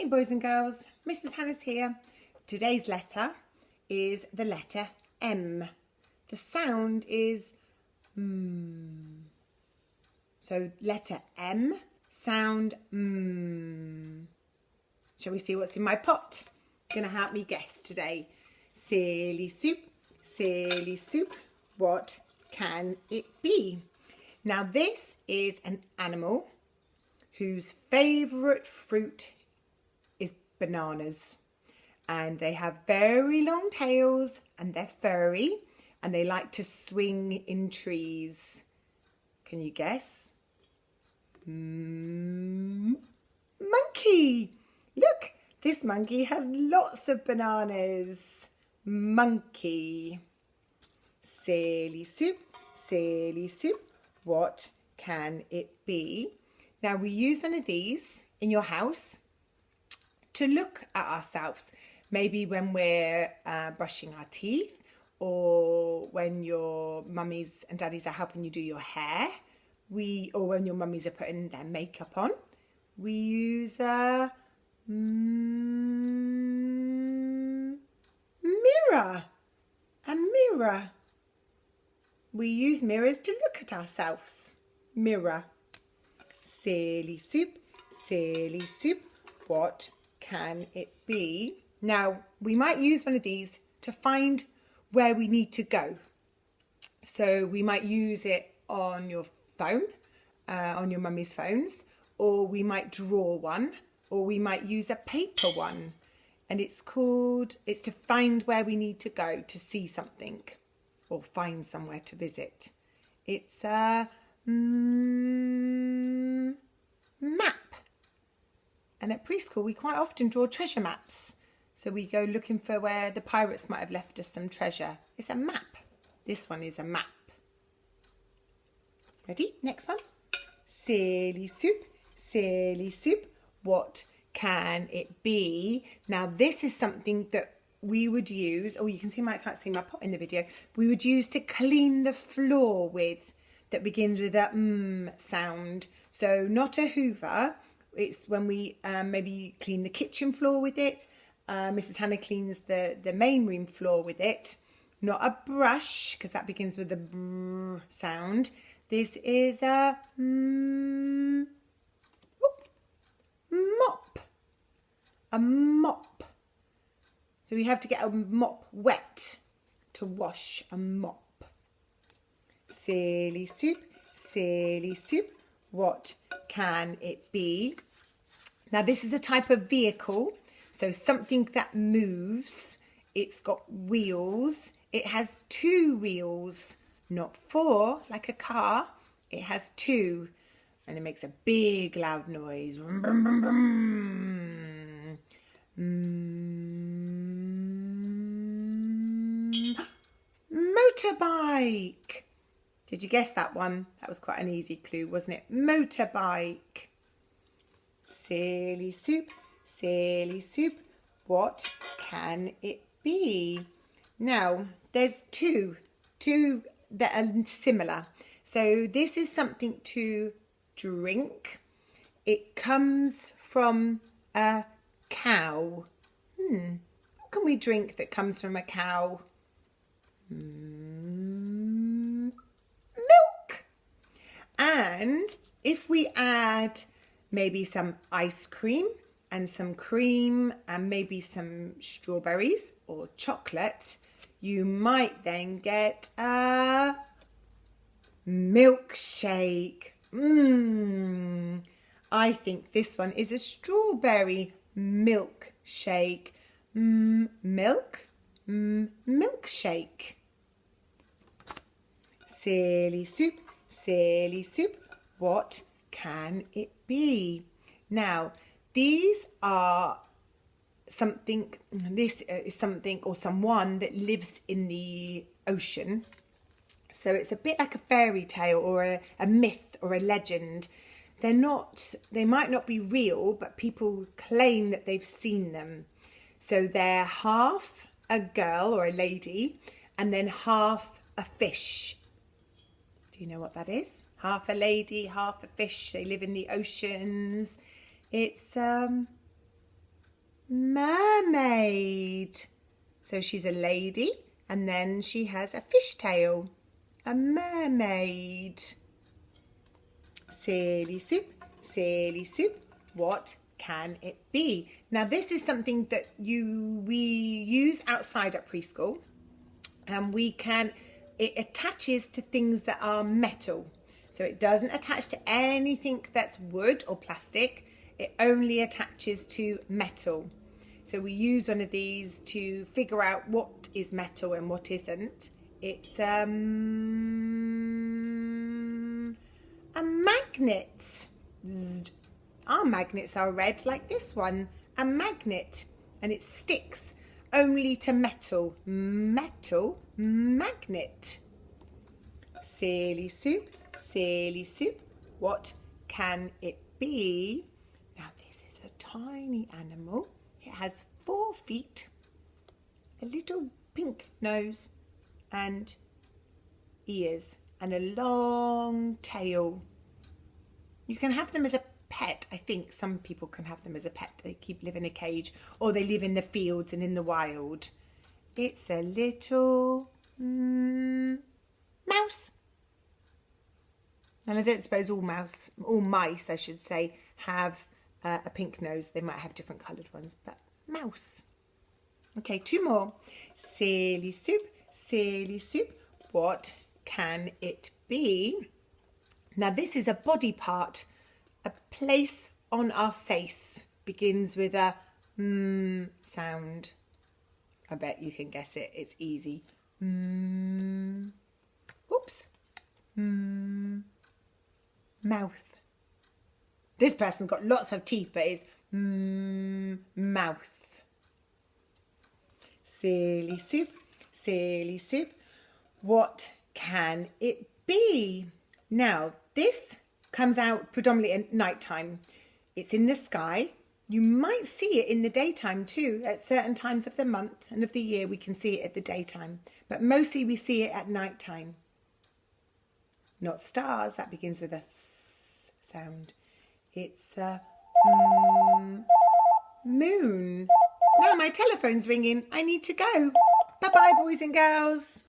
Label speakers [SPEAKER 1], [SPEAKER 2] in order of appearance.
[SPEAKER 1] Hey boys and girls, Mrs. Hannah's here. Today's letter is the letter M. The sound is mm. So letter M, sound mm. Shall we see what's in my pot? Gonna help me guess today. Silly soup, what can it be? Now this is an animal whose favourite fruit is bananas, and they have very long tails and they're furry and they like to swing in trees. Can you guess? Monkey! Look, this monkey has lots of bananas. Monkey. Silly soup, what can it be? Now we use one of these in your house to look at ourselves. Maybe when we're brushing our teeth, or when your mummies and daddies are helping you do your hair, or when your mummies are putting their makeup on. We use a mirror. A mirror. We use mirrors to look at ourselves. Mirror. Silly soup, what can it be? Now, we might use one of these to find where we need to go. So we might use it on your phone, on your mummy's phones, or we might draw one, or we might use a paper one. And it's to find where we need to go to see something or find somewhere to visit. It's a map. And at preschool, we quite often draw treasure maps. So we go looking for where the pirates might have left us some treasure. It's a map. This one is a map. Ready? Next one. Silly soup, what can it be? Now this is something that we would use, or you can see I can't see my pot in the video, we would use to clean the floor with, that begins with a sound. So not a hoover, it's when we maybe clean the kitchen floor with it. Mrs. Hannah cleans the main room floor with it. Not a brush, because that begins with the brr sound. This is a mop. A mop. So we have to get a mop wet to wash a mop. Silly soup, what can it be? Now this is a type of vehicle, so something that moves. It's got wheels. It has 2 wheels, not 4 like a car. It has 2, and it makes a big loud noise. Vroom, vroom, vroom, vroom. Motorbike. Did you guess that one? That was quite an easy clue, wasn't it? Motorbike. Silly soup, what can it be? Now, there's two that are similar. So this is something to drink. It comes from a cow. What can we drink that comes from a cow? Milk. And if we add maybe some ice cream and some cream and maybe some strawberries or chocolate, you might then get a milkshake. I think this one is a strawberry milkshake. Milkshake. Silly soup, what can it be? Now, these are something, this is something or someone that lives in the ocean. So it's a bit like a fairy tale or a myth or a legend. They might not be real, but people claim that they've seen them. So they're half a girl or a lady and then half a fish. Do you know what that is? Half a lady, half a fish. They live in the oceans. It's mermaid. So she's a lady and then she has a fishtail. A mermaid. Silly soup, silly soup. What can it be? Now this is something that we use outside at preschool, and it attaches to things that are metal. So it doesn't attach to anything that's wood or plastic. It only attaches to metal. So we use one of these to figure out what is metal and what isn't. It's a magnet. Our magnets are red like this one. A magnet. And it sticks only to metal. Metal magnet. Silly soup, silly soup. What can it be? Now this is a tiny animal. It has 4 feet, a little pink nose and ears and a long tail. You can have them as a pet. I think some people can have them as a pet. They live in a cage or they live in the fields and in the wild. It's a little mouse. And I don't suppose all mice, I should say, have a pink nose. They might have different coloured ones, but mouse. Okay, 2 more. Silly soup, silly soup. What can it be? Now this is a body part, a place on our face. Begins with a sound. I bet you can guess it. It's easy. Oops. Mouth. This person's got lots of teeth, but it's mouth. Silly soup, silly soup. What can it be? Now, this comes out predominantly at night time. It's in the sky. You might see it in the daytime too. At certain times of the month and of the year, we can see it at the daytime. But mostly we see it at night time. Not stars. That begins with a s sound. It's a moon. Now my telephone's ringing. I need to go. Bye-bye, boys and girls.